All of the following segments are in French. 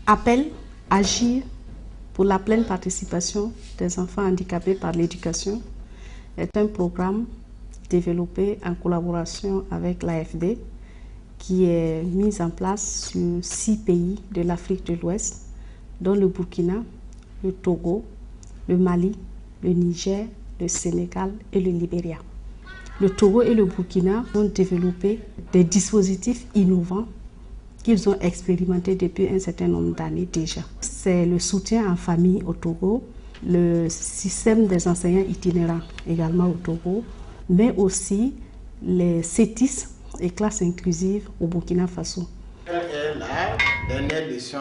Appel, agir pour la pleine participation des enfants handicapés par l'éducation est un programme développé en collaboration avec l'AFD qui est mis en place sur 6 pays de l'Afrique de l'Ouest, dont le Burkina, le Togo, le Mali, le Niger, le Sénégal et le Libéria. Le Togo et le Burkina ont développé des dispositifs innovants qu'ils ont expérimentés depuis un certain nombre d'années déjà. C'est le soutien en famille au Togo, le système des enseignants itinérants également au Togo, mais aussi les CETIS et classes inclusives au Burkina Faso. Quelle est la dernière leçon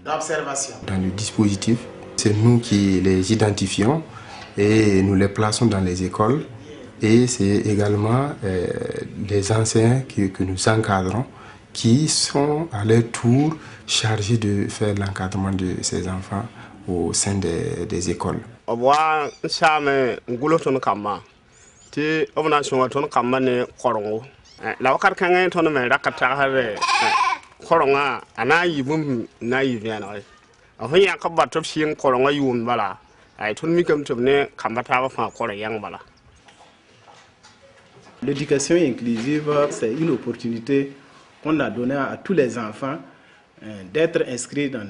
d'observation? Dans le dispositif, c'est nous qui les identifions et nous les plaçons dans les écoles. Et c'est également des enseignants que nous encadrons qui sont à leur tour chargés de faire l'encadrement de ces enfants au sein des écoles. L'éducation inclusive, c'est une opportunité qu'on a donnée à tous les enfants d'être inscrits dans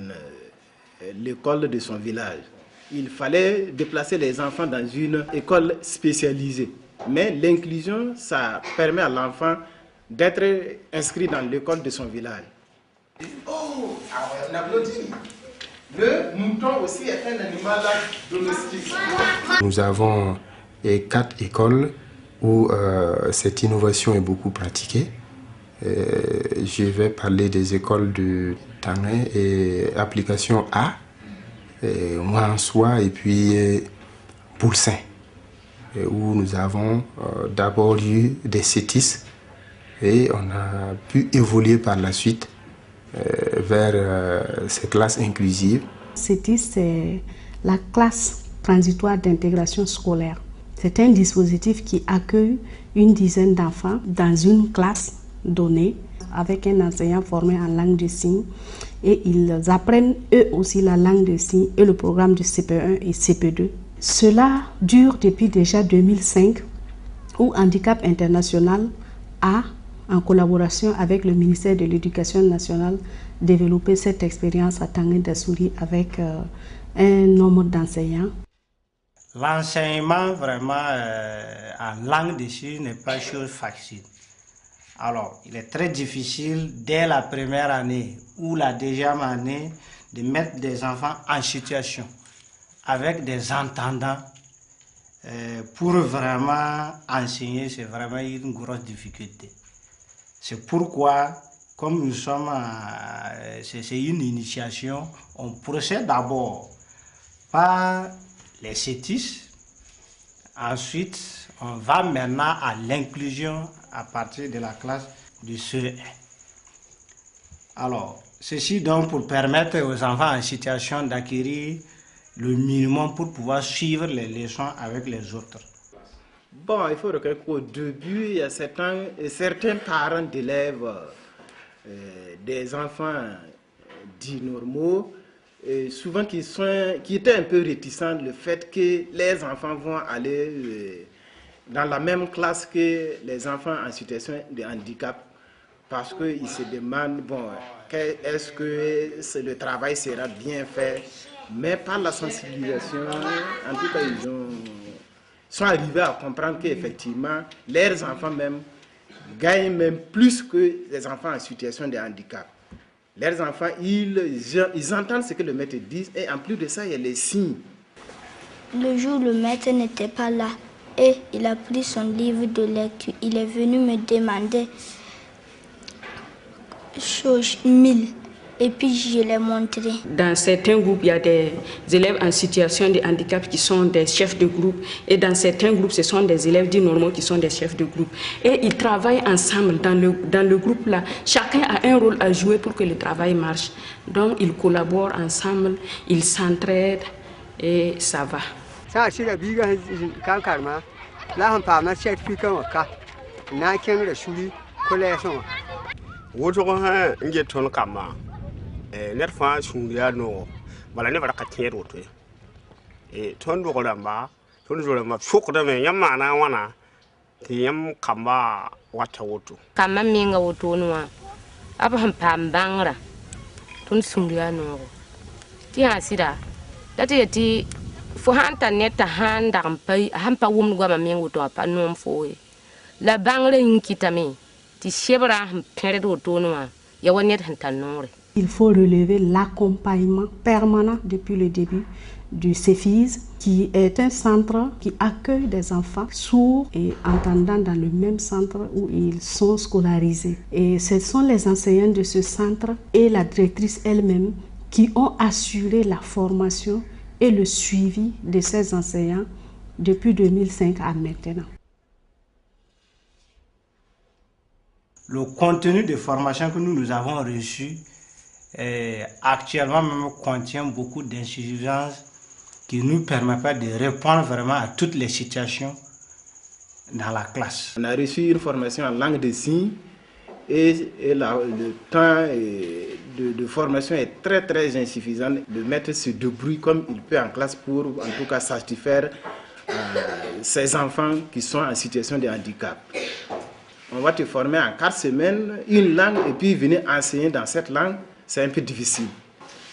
l'école de son village. Il fallait déplacer les enfants dans une école spécialisée. Mais l'inclusion, ça permet à l'enfant d'être inscrit dans l'école de son village. Oh, on applaudit. Le mouton aussi est un animal domestique. Nous avons 4 écoles où cette innovation est beaucoup pratiquée. Je vais parler des écoles de Tanguay et application A, Mouansoua et puis Poulsin, où nous avons d'abord eu des CETIS et on a pu évoluer par la suite vers ces classes inclusives. CETIS, c'est la classe transitoire d'intégration scolaire. C'est un dispositif qui accueille une dizaine d'enfants dans une classe donnée avec un enseignant formé en langue de signes et ils apprennent eux aussi la langue de signes et le programme de CP1 et CP2. Cela dure depuis déjà 2005 où Handicap International a, en collaboration avec le ministère de l'Éducation nationale, développé cette expérience à Tanguay-Dassouri avec un nombre d'enseignants. L'enseignement vraiment en langue de signes n'est pas chose facile. Alors, il est très difficile dès la première année ou la deuxième année de mettre des enfants en situation avec des entendants pour vraiment enseigner. C'est vraiment une grosse difficulté. C'est pourquoi, comme nous sommes, c'est une initiation, on procède d'abord par les CETIS. Ensuite, on va maintenant à l'inclusion à partir de la classe du CE1. Alors, ceci donc pour permettre aux enfants en situation d'acquérir le minimum pour pouvoir suivre les leçons avec les autres. Bon, il faut reconnaître qu'au début, il y a certains parents d'élèves, des enfants dits normaux, souvent qui étaient un peu réticents le fait que les enfants vont aller dans la même classe que les enfants en situation de handicap, parce qu'ils se demandent, bon, est-ce que le travail sera bien fait? Mais par la sensibilisation, en tout cas, ils sont arrivés à comprendre qu'effectivement, leurs enfants même gagnent même plus que les enfants en situation de handicap. Leurs enfants, ils entendent ce que le maître dit et en plus de ça, il y a les signes. Le jour où le maître n'était pas là et il a pris son livre de lecture, il est venu me demander chose 1000 et puis je l'ai montré. Dans certains groupes, il y a des élèves en situation de handicap qui sont des chefs de groupe et dans certains groupes, ce sont des élèves dits normaux qui sont des chefs de groupe. Et ils travaillent ensemble dans le groupe-là. Chacun a un rôle à jouer pour que le travail marche. Donc, ils collaborent ensemble, ils s'entraident et ça va. nerfa sundia no bala ne bara katien roto tondo golamba tondo golamba fukda me yamma na wana ti yam kamba wata woto kama minga woto no aba pam bangra tun sundia no ti hasira dati ti fo hanta neta handa ampai hampa wum gwa minga woto pa no mfo la bangra nkitami ti shebra pere woto no ya wonet hanta nore. Il faut relever l'accompagnement permanent depuis le début du CEFIS, qui est un centre qui accueille des enfants sourds et entendants dans le même centre où ils sont scolarisés. Et ce sont les enseignants de ce centre et la directrice elle-même qui ont assuré la formation et le suivi de ces enseignants depuis 2005 à maintenant. Le contenu de formation que nous avons reçu actuellement même contient beaucoup d'insuffisances qui ne nous permettent pas de répondre vraiment à toutes les situations dans la classe. On a reçu une formation en langue des signes et le temps de formation est très insuffisant. Le maître se débrouille comme il peut en classe pour en tout cas satisfaire ces enfants qui sont en situation de handicap. On va te former en 4 semaines une langue et puis venir enseigner dans cette langue. C'est un peu difficile,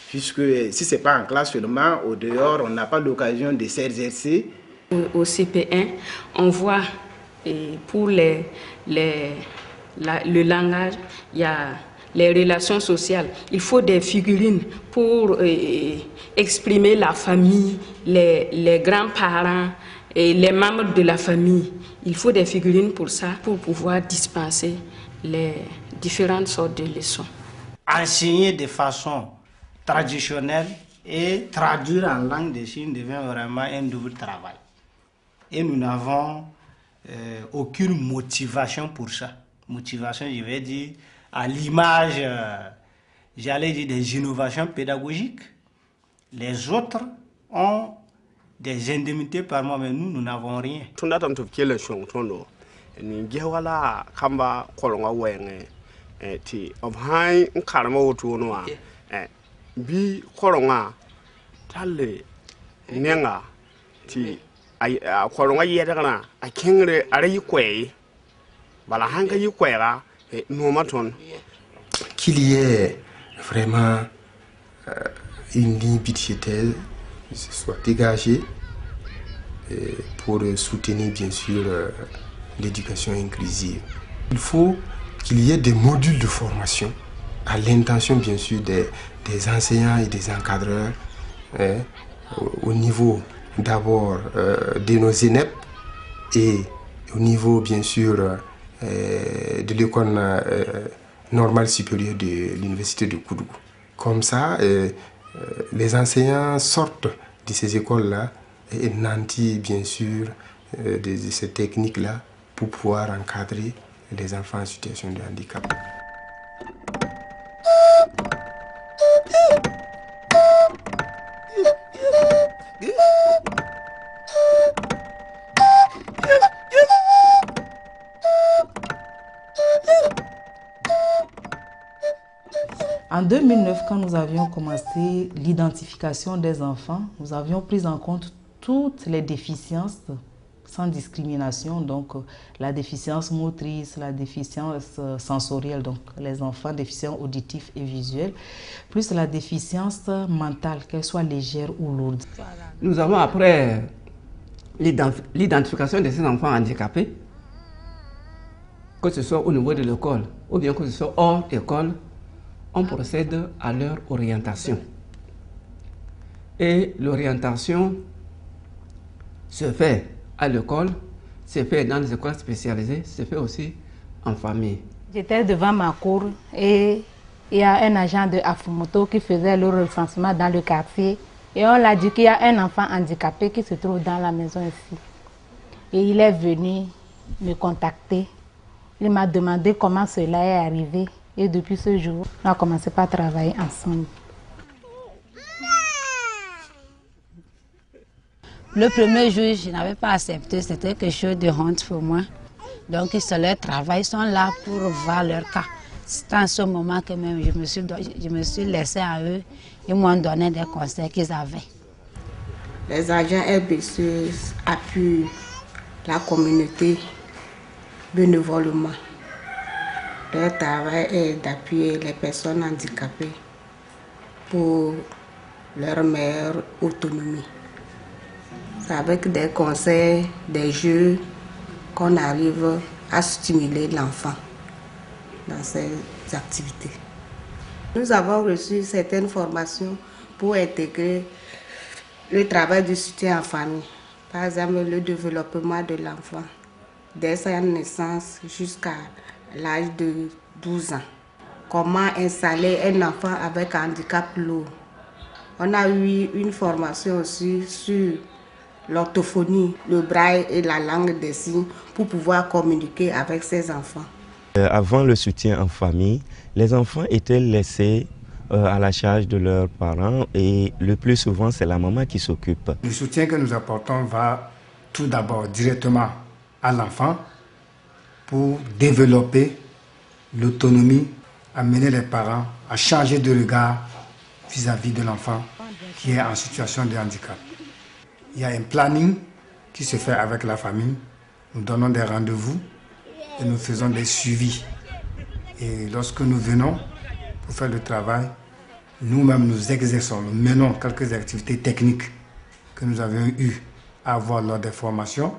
puisque si ce n'est pas en classe seulement, au dehors, on n'a pas l'occasion de s'exercer. Au CP1, on voit pour le langage, il y a les relations sociales. Il faut des figurines pour exprimer la famille, les grands-parents et les membres de la famille. Il faut des figurines pour ça, pour pouvoir dispenser les différentes sortes de leçons. Enseigner de façon traditionnelle et traduire en langue des signes devient vraiment un double travail. Et nous n'avons aucune motivation pour ça. Motivation, je vais dire, à l'image, j'allais dire, des innovations pédagogiques. Les autres ont des indemnités par mois, mais nous n'avons rien. Ti obhai nkarama wotu no a bi koronga talle nenga ti koronga yedana akengre are yikwei bala hanga yikwera no maton qu'il y ait vraiment une ligne budgétaire soit dégagée pour soutenir bien sûr l'éducation inclusive. Il faut qu'il y ait des modules de formation à l'intention bien sûr des enseignants et des encadreurs au niveau d'abord de nos ENEP et au niveau bien sûr de l'école normale supérieure de l'université de Koudougou. Comme ça, les enseignants sortent de ces écoles-là et nantient bien sûr de ces techniques-là pour pouvoir encadrer les enfants en situation de handicap. En 2009, quand nous avions commencé l'identification des enfants, nous avions pris en compte toutes les déficiences sans discrimination, donc la déficience motrice, la déficience sensorielle, donc les enfants déficients auditifs et visuels, plus la déficience mentale, qu'elle soit légère ou lourde. Nous avons après l'identification de ces enfants handicapés, que ce soit au niveau de l'école ou bien que ce soit hors école, on procède à leur orientation. Et l'orientation se fait à l'école, se fait dans les écoles spécialisées, se fait aussi en famille. J'étais devant ma cour et il y a un agent de Afumoto qui faisait le recensement dans le quartier. Et on l'a dit qu'il y a un enfant handicapé qui se trouve dans la maison ici. Et il est venu me contacter. Il m'a demandé comment cela est arrivé. Et depuis ce jour, on a commencé par travailler ensemble. Le premier jour, je n'avais pas accepté, c'était quelque chose de honte pour moi. Donc, ils sont leur travail, ils sont là pour voir leur cas. C'est en ce moment que même je me suis laissée à eux. Ils m'ont donné des conseils qu'ils avaient. Les agents RBC appuient la communauté bénévolement. Leur travail est d'appuyer les personnes handicapées pour leur meilleure autonomie. C'est avec des conseils, des jeux qu'on arrive à stimuler l'enfant dans ces activités. Nous avons reçu certaines formations pour intégrer le travail de soutien en famille. Par exemple, le développement de l'enfant dès sa naissance jusqu'à l'âge de 12 ans. Comment installer un enfant avec un handicap lourd. On a eu une formation aussi sur l'orthophonie, le braille et la langue des signes pour pouvoir communiquer avec ses enfants. Avant le soutien en famille, les enfants étaient laissés à la charge de leurs parents et le plus souvent c'est la maman qui s'occupe. Le soutien que nous apportons va tout d'abord directement à l'enfant pour développer l'autonomie, amener les parents à changer de regard vis-à-vis de l'enfant qui est en situation de handicap. Il y a un planning qui se fait avec la famille. Nous donnons des rendez-vous et nous faisons des suivis. Et lorsque nous venons pour faire le travail, nous-mêmes nous exerçons, nous menons quelques activités techniques que nous avions eu à avoir lors des formations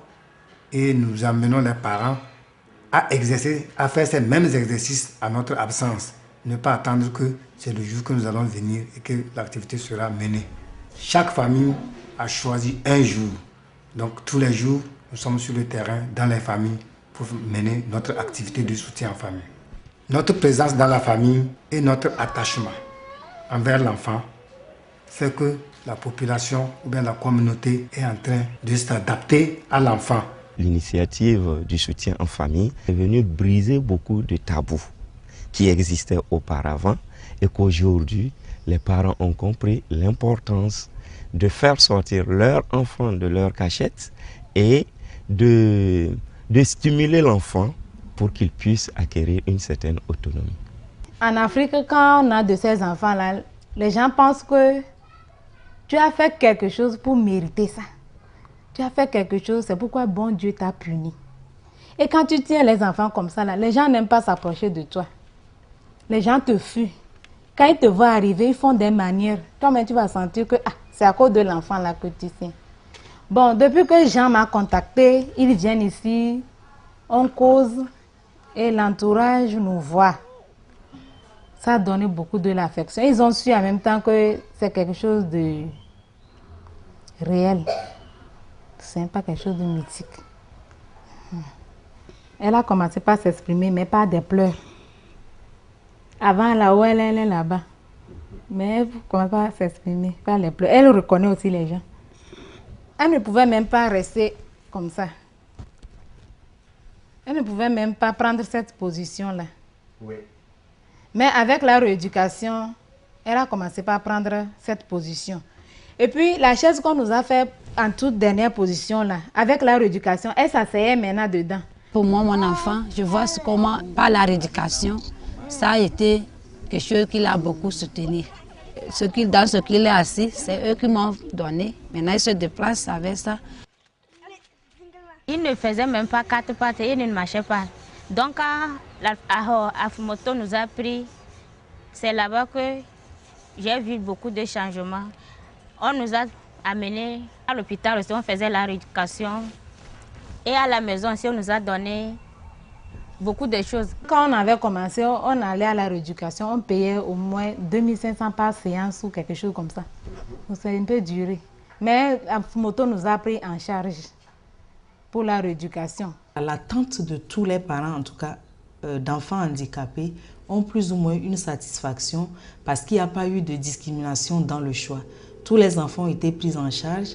et nous amenons les parents à exercer, à faire ces mêmes exercices à notre absence. Ne pas attendre que c'est le jour que nous allons venir et que l'activité sera menée. Chaque famille a choisi un jour. Donc tous les jours, nous sommes sur le terrain, dans les familles, pour mener notre activité de soutien en famille. Notre présence dans la famille et notre attachement envers l'enfant fait que la population ou bien la communauté est en train de s'adapter à l'enfant. L'initiative du soutien en famille est venue briser beaucoup de tabous qui existaient auparavant et qu'aujourd'hui, les parents ont compris l'importance de faire sortir leur enfant de leur cachette et de stimuler l'enfant pour qu'il puisse acquérir une certaine autonomie. En Afrique, quand on a de ces enfants-là, les gens pensent que tu as fait quelque chose pour mériter ça. Tu as fait quelque chose, c'est pourquoi bon Dieu t'a puni. Et quand tu tiens les enfants comme ça, là, les gens n'aiment pas s'approcher de toi. Les gens te fuient. Quand ils te voient arriver, ils font des manières. Toi-même, tu vas sentir que c'est à cause de l'enfant là que tu tiens. Bon, depuis que Jean m'a contacté, ils viennent ici, on cause et l'entourage nous voit. Ça a donné beaucoup de l'affection. Ils ont su en même temps que c'est quelque chose de réel. C'est pas quelque chose de mythique. Elle a commencé par s'exprimer, mais pas des pleurs. Avant, là-haut, elle est là-bas. Mais elle ne commence pas à s'exprimer, pas les pleurs. Elle reconnaît aussi les gens. Elle ne pouvait même pas rester comme ça. Elle ne pouvait même pas prendre cette position-là. Oui. Mais avec la rééducation, elle a commencé par prendre cette position. Et puis, la chaise qu'on nous a fait en toute dernière position, là, avec la rééducation, elle s'asseyait maintenant dedans. Pour moi, mon enfant, je vois comment, par la rééducation, ça a été quelque chose qui l'a beaucoup soutenu. Dans ce qu'il est assis, c'est eux qui m'ont donné. Maintenant, il se déplace avec ça. Il ne faisait même pas 4 pattes, il ne marchait pas. Donc, Afoumoto nous a pris. C'est là-bas que j'ai vu beaucoup de changements. On nous a amenés à l'hôpital aussi, on faisait la rééducation. Et à la maison aussi, on nous a donné beaucoup de choses. Quand on avait commencé, on allait à la rééducation, on payait au moins 2500 par séance ou quelque chose comme ça. Donc c'est un peu duré. Mais Afoumoto nous a pris en charge pour la rééducation. L'attente de tous les parents, en tout cas d'enfants handicapés, ont plus ou moins une satisfaction parce qu'il n'y a pas eu de discrimination dans le choix. Tous les enfants ont été pris en charge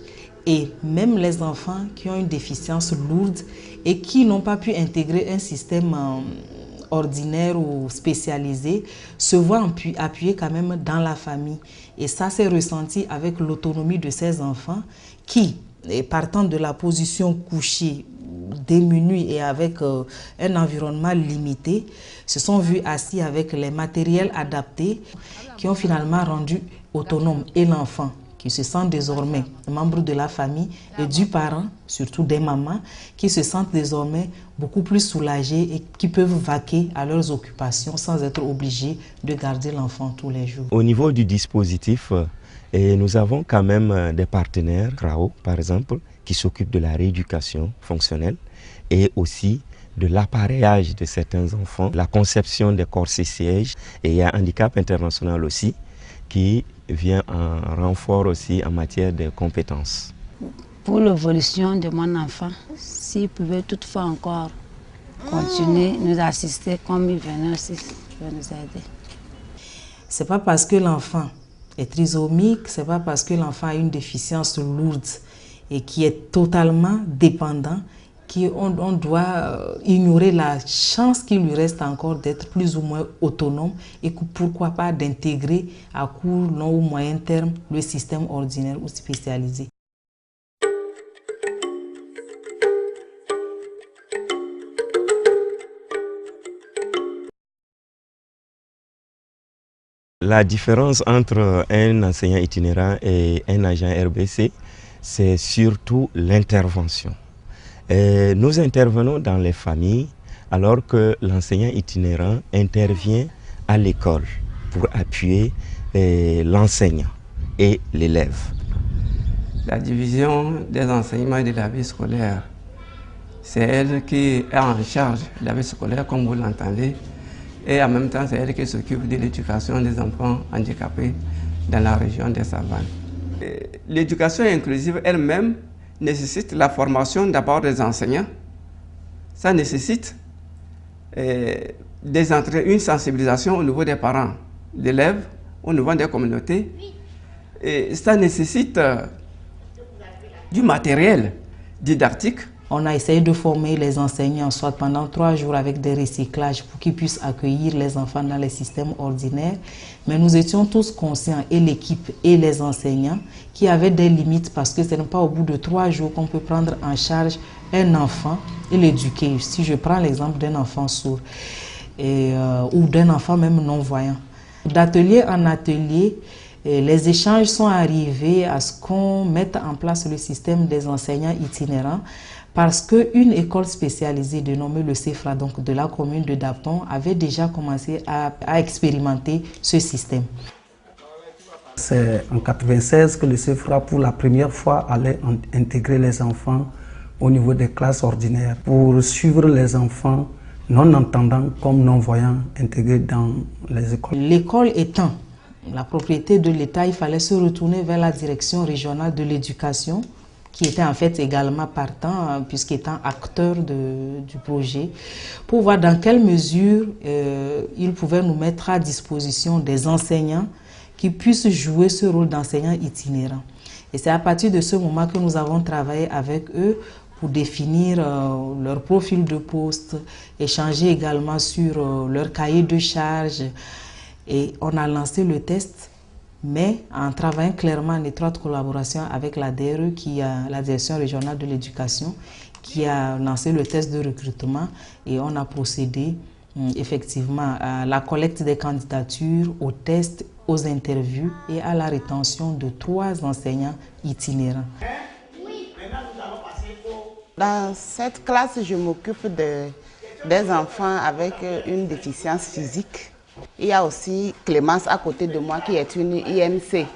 et même les enfants qui ont une déficience lourde et qui n'ont pas pu intégrer un système ordinaire ou spécialisé se voient appuyés quand même dans la famille. Et ça s'est ressenti avec l'autonomie de ces enfants qui, et partant de la position couchée, démunis et avec un environnement limité, se sont vus assis avec les matériels adaptés qui ont finalement rendu autonome et l'enfant qui se sent désormais membre de la famille et du parent, surtout des mamans, qui se sentent désormais beaucoup plus soulagés et qui peuvent vaquer à leurs occupations sans être obligés de garder l'enfant tous les jours. Au niveau du dispositif, nous avons quand même des partenaires, CRAO par exemple, qui s'occupent de la rééducation fonctionnelle et aussi de l'appareillage de certains enfants, la conception des corsets-sièges, et il y a Handicap International aussi qui vient en renfort aussi en matière de compétences. Pour l'évolution de mon enfant, s'il pouvait toutefois encore continuer, nous assister comme il venait aussi, nous aider. C'est pas parce que l'enfant est trisomique, c'est pas parce que l'enfant a une déficience lourde et qui est totalement dépendant qu'on doit ignorer la chance qu'il lui reste encore d'être plus ou moins autonome et pourquoi pas d'intégrer à court, long ou moyen terme le système ordinaire ou spécialisé. La différence entre un enseignant itinérant et un agent RBC, c'est surtout l'intervention. Nous intervenons dans les familles alors que l'enseignant itinérant intervient à l'école pour appuyer l'enseignant et l'élève. La division des enseignements et de la vie scolaire, c'est elle qui est en charge de la vie scolaire comme vous l'entendez et en même temps c'est elle qui s'occupe de l'éducation des enfants handicapés dans la région des savanes. L'éducation inclusive elle-même nécessite la formation d'abord des enseignants, ça nécessite une sensibilisation au niveau des parents, d'élèves, au niveau des communautés, et ça nécessite du matériel didactique. On a essayé de former les enseignants, soit pendant 3 jours avec des recyclages pour qu'ils puissent accueillir les enfants dans les systèmes ordinaires. Mais nous étions tous conscients, et l'équipe et les enseignants, qui avaient des limites parce que ce n'est pas au bout de 3 jours qu'on peut prendre en charge un enfant et l'éduquer. Si je prends l'exemple d'un enfant sourd ou d'un enfant même non-voyant. D'atelier en atelier, les échanges sont arrivés à ce qu'on mette en place le système des enseignants itinérants parce qu'une école spécialisée dénommée le CEFRA, donc de la commune de Dapton, avait déjà commencé à expérimenter ce système. C'est en 1996 que le CEFRA, pour la première fois, allait intégrer les enfants au niveau des classes ordinaires pour suivre les enfants non-entendants comme non-voyants intégrés dans les écoles. L'école étant la propriété de l'État, il fallait se retourner vers la direction régionale de l'éducation, qui était en fait également partant, puisqu'étant acteur du projet, pour voir dans quelle mesure ils pouvaient nous mettre à disposition des enseignants qui puissent jouer ce rôle d'enseignants itinérants. Et c'est à partir de ce moment que nous avons travaillé avec eux pour définir leur profil de poste, échanger également sur leur cahier de charge. Et on a lancé le test, mais en travaillant clairement en étroite collaboration avec la DRE, la Direction régionale de l'éducation, qui a lancé le test de recrutement, et on a procédé effectivement à la collecte des candidatures, aux tests, aux interviews et à la rétention de 3 enseignants itinérants. Dans cette classe, je m'occupe des enfants avec une déficience physique. Il y a aussi Clémence à côté de moi qui est une IMC,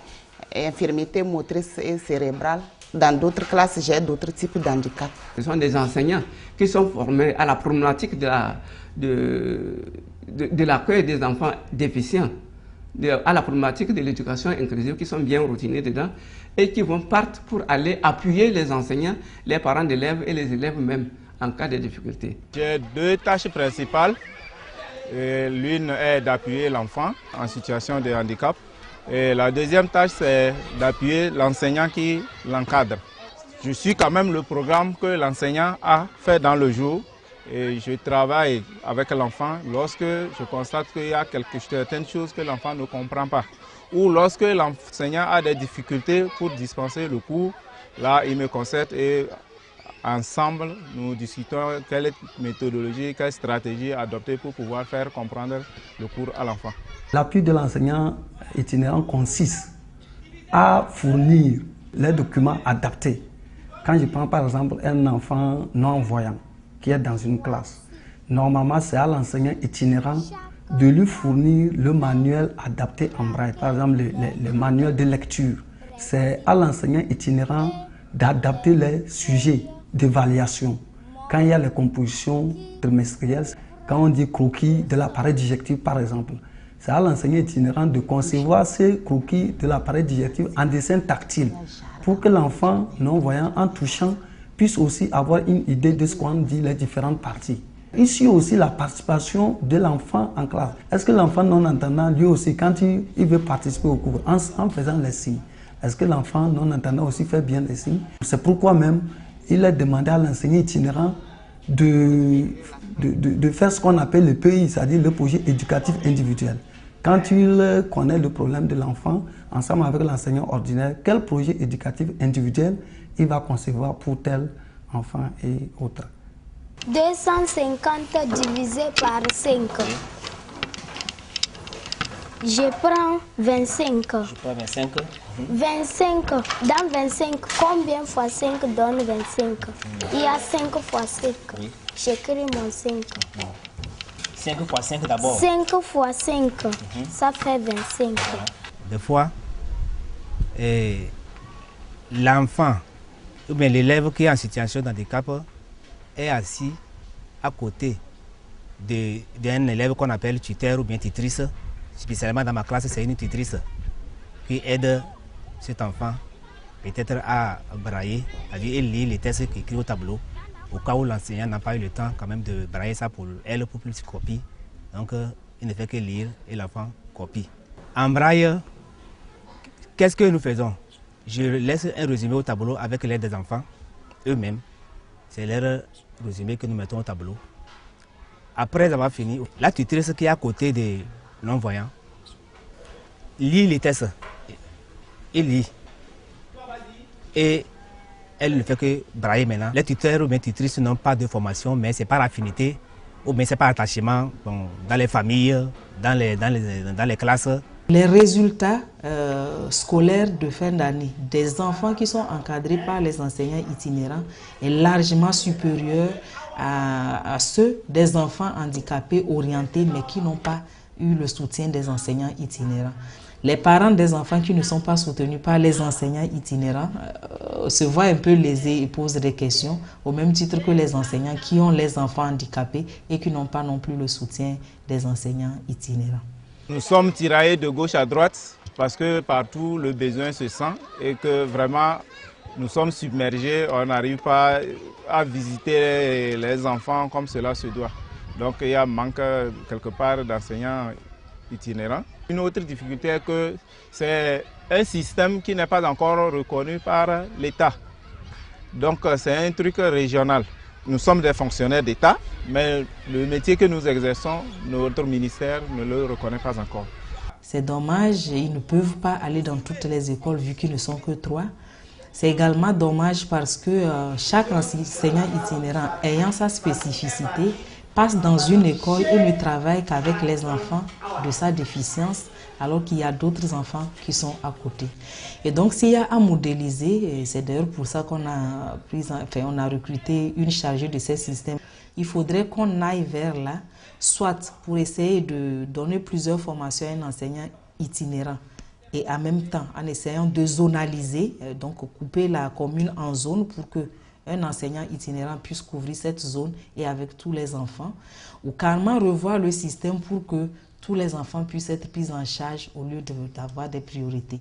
infirmité motrice et cérébrale. Dans d'autres classes, j'ai d'autres types d'handicap. Ce sont des enseignants qui sont formés à la problématique de l'accueil des enfants déficients, à la problématique de l'éducation inclusive, qui sont bien routinés dedans et qui partent pour aller appuyer les enseignants, les parents d'élèves et les élèves même en cas de difficulté. J'ai 2 tâches principales. L'une est d'appuyer l'enfant en situation de handicap. Et la deuxième tâche, c'est d'appuyer l'enseignant qui l'encadre. Je suis quand même le programme que l'enseignant a fait dans le jour. Et je travaille avec l'enfant lorsque je constate qu'il y a certaines choses que l'enfant ne comprend pas. Ou lorsque l'enseignant a des difficultés pour dispenser le cours Là, il me concerte et ensemble, nous discutons quelle méthodologie, quelle stratégie adopter pour pouvoir faire comprendre le cours à l'enfant. L'appui de l'enseignant itinérant consiste à fournir les documents adaptés. Quand je prends par exemple un enfant non-voyant qui est dans une classe, normalement c'est à l'enseignant itinérant de lui fournir le manuel adapté en braille, par exemple le manuel de lecture. C'est à l'enseignant itinérant d'adapter les sujets d'évaluation. Quand il y a les compositions trimestrielles, quand on dit croquis de l'appareil digestif par exemple, c'est à l'enseignant itinérant de concevoir ces croquis de l'appareil digestif en dessin tactile pour que l'enfant non-voyant, en touchant, puisse aussi avoir une idée de ce qu'on dit les différentes parties. Ici aussi la participation de l'enfant en classe. Est-ce que l'enfant non-entendant, lui aussi, quand il veut participer au cours, en faisant les signes, est-ce que l'enfant non-entendant aussi fait bien les signes? C'est pourquoi même il est demandé à l'enseignant itinérant de faire ce qu'on appelle le PI, c'est-à-dire le projet éducatif individuel. Quand il connaît le problème de l'enfant, ensemble avec l'enseignant ordinaire, quel projet éducatif individuel il va concevoir pour tel enfant et autres. 250 divisé par 5. Je prends 25. Je prends 25. 25. Dans 25, combien fois 5 donne 25? Il y a 5 fois 5. Oui. J'écris mon 5. 5 fois 5 d'abord. 5 fois 5, ça fait 25. Des fois, l'enfant ou bien l'élève qui est en situation de handicap est assis à côté d'un élève qu'on appelle tuteur ou bien tutrice. Spécialement dans ma classe, c'est une tutrice qui aide cet enfant peut-être à brailler, à lire les textes écrits au tableau, au cas où l'enseignant n'a pas eu le temps quand même de brailler ça pour elle, pour plus copie. Donc il ne fait que lire et l'enfant copie. En braille, qu'est-ce que nous faisons? Je laisse un résumé au tableau avec l'aide des enfants eux-mêmes. C'est leur résumé que nous mettons au tableau. Après avoir fini, la tutrice qui est à côté des non-voyants lit les textes. Il lit. Et elle ne fait que brailler maintenant. Les tuteurs ou les tutrices n'ont pas de formation, mais c'est par affinité ou bien c'est par attachement dans les familles, dans les classes. Les résultats scolaires de fin d'année des enfants qui sont encadrés par les enseignants itinérants est largement supérieur à ceux des enfants handicapés orientés mais qui n'ont pas eu le soutien des enseignants itinérants. Les parents des enfants qui ne sont pas soutenus par les enseignants itinérants se voient un peu lésés et posent des questions au même titre que les enseignants qui ont les enfants handicapés et qui n'ont pas non plus le soutien des enseignants itinérants. Nous sommes tiraillés de gauche à droite parce que partout le besoin se sent et que vraiment nous sommes submergés, on n'arrive pas à visiter les enfants comme cela se doit. Donc il y a un manque quelque part d'enseignants itinérants. Une autre difficulté est que c'est un système qui n'est pas encore reconnu par l'État. Donc c'est un truc régional. Nous sommes des fonctionnaires d'État, mais le métier que nous exerçons, notre ministère ne le reconnaît pas encore. C'est dommage, ils ne peuvent pas aller dans toutes les écoles vu qu'ils ne sont que 3. C'est également dommage parce que chaque enseignant itinérant ayant sa spécificité passe dans une école et ne travaille qu'avec les enfants de sa déficience alors qu'il y a d'autres enfants qui sont à côté. Et donc s'il y a à modéliser, c'est d'ailleurs pour ça qu'on a on a recruté une chargée de ces systèmes, il faudrait qu'on aille vers là, soit pour essayer de donner plusieurs formations à un enseignant itinérant et en même temps en essayant de zonaliser, donc couper la commune en zones pour que un enseignant itinérant puisse couvrir cette zone et avec tous les enfants, ou carrément revoir le système pour que tous les enfants puissent être pris en charge au lieu d'avoir des priorités.